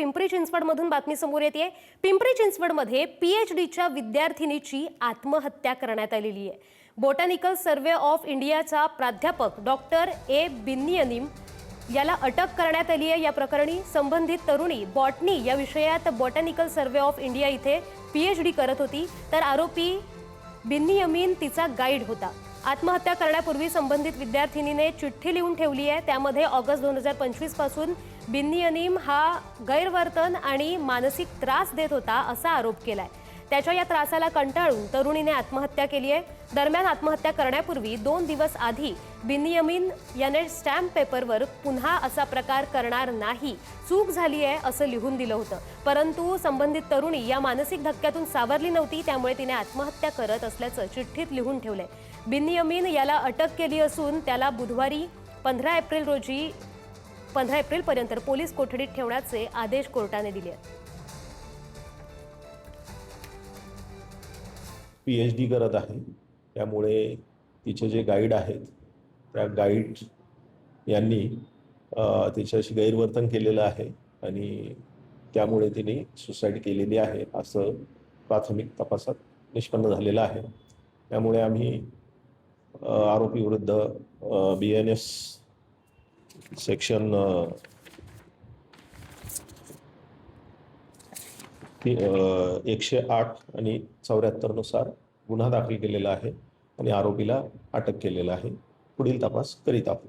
पिंपरी चिंचवडमधून बातमी समोर येते। पिंपरी चिंचवडमध्ये PhDच्या विद्यार्थिनीची आत्महत्या करण्यात आलेली आहे। बॉटॅनिकल सर्वे ऑफ इंडियाचा प्राध्यापक डॉक्टर ए बिन्नियनीम याला अटक करण्यात आली आहे। या प्रकरणी संबंधित तरुणी बॉटनी या विषयात बॉटॅनिकल सर्वे ऑफ इंडिया इथे PhD करत होती, तर आरोपी बिन्नियमीन तिचा गाईड होता। आत्महत्या करण्यापूर्वी संबंधित विद्यार्थिनीने चिठ्ठी लिहून ठेवली आहे। त्यामध्ये ऑगस्ट 2025 पासून बिन्नियनीम हा गैरवर्तन आणि मानसिक त्रास देत होता असा आरोप केलाय। त्याच्या या त्रासाला कंटाळून तरुणीने आत्महत्या केली आहे। दरम्यान आत्महत्या करण्यापूर्वी 2 दिवस आधी बिन्नियमीन याने स्टॅम्प पेपरवर पुन्हा असा प्रकार करणार नाही, चूक झाली आहे असं लिहून दिलं होतं, परंतु संबंधित तरुणी या मानसिक धक्क्यातून सावरली नव्हती, त्यामुळे तिने आत्महत्या करत असल्याचं चिठ्ठीत लिहून ठेवलंय। बिन्नियमीन याला अटक केली असून त्याला बुधवारी 15 एप्रिलपर्यंत पोलीस कोठडीत ठेवण्याचे आदेश कोर्टाने दिले आहेत। PhD करत आहे, त्यामुळे तिचे जे गाईड आहेत त्या गाईड यांनी तिच्याशी गैरवर्तन केलेलं आहे आणि त्यामुळे तिने सुसाईड केलेली आहे असं प्राथमिक तपासात निष्पन्न झालेलं आहे। त्यामुळे आम्ही आरोपी विरुद्ध BNS सेक्शन 108 आणि 74 नुसार गुन्हा दाखल केलेला आहे आणि आरोपीला अटक केलेला आहे। पुढील तपास करीत आहोत।